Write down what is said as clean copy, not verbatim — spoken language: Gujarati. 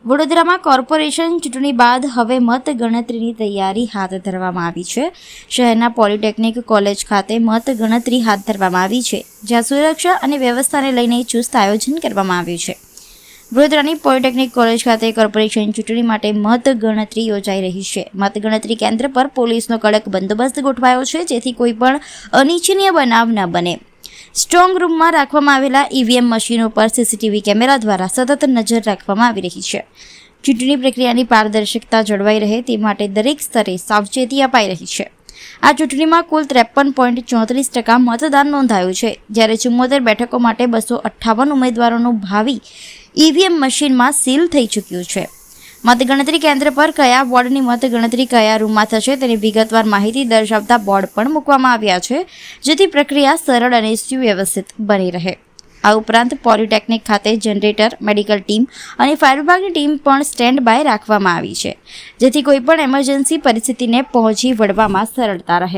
વડોદરામાં કોર્પોરેશન ચૂંટણી બાદ હવે મતગણતરીની તૈયારી હાથ ધરવામાં આવી છે. શહેરના પોલિટેકનિક કોલેજ ખાતે મતગણતરી હાથ ધરવામાં આવી છે, જ્યાં સુરક્ષા અને વ્યવસ્થાને લઈને ચુસ્ત આયોજન કરવામાં આવ્યું છે. વડોદરાની પોલિટેકનિક કોલેજ ખાતે કોર્પોરેશન ચૂંટણી માટે મતગણતરી યોજાઈ રહી છે. મતગણતરી કેન્દ્ર પર પોલીસનો કડક બંદોબસ્ત ગોઠવાયો છે, જેથી કોઈ પણ અનિચ્છનીય બનાવ ન બને. સ્ટ્રોંગ રૂમમાં રાખવામાં આવેલા ઈવીએમ મશીનો પર સીસીટીવી કેમેરા દ્વારા સતત નજર રાખવામાં આવી રહી છે. ચૂંટણી પ્રક્રિયાની પારદર્શકતા જળવાઈ રહે તે માટે દરેક સ્તરે સાવચેતી અપાઈ રહી છે. આ ચૂંટણીમાં કુલ 53.34% મતદાન નોંધાયું છે, જ્યારે 74 બેઠકો માટે 258 ઉમેદવારોનું ભાવિ ઈવીએમ મશીનમાં સીલ થઈ ચૂક્યું છે. મતગણતરી કેન્દ્ર પર કયા વોર્ડની મતગણતરી કયા રૂમમાં થશે તેની વિગતવાર માહિતી દર્શાવતા બોર્ડ પણ મૂકવામાં આવ્યા છે, જેથી પ્રક્રિયા સરળ અને સુવ્યવસ્થિત બની રહે. આ ઉપરાંત પોલિટેકનિક ખાતે જનરેટર, મેડિકલ ટીમ અને ફાયર વિભાગની ટીમ પણ સ્ટેન્ડ બાય રાખવામાં આવી છે, જેથી કોઈપણ એમરજન્સી પરિસ્થિતિને પહોંચી વળવામાં સરળતા રહે.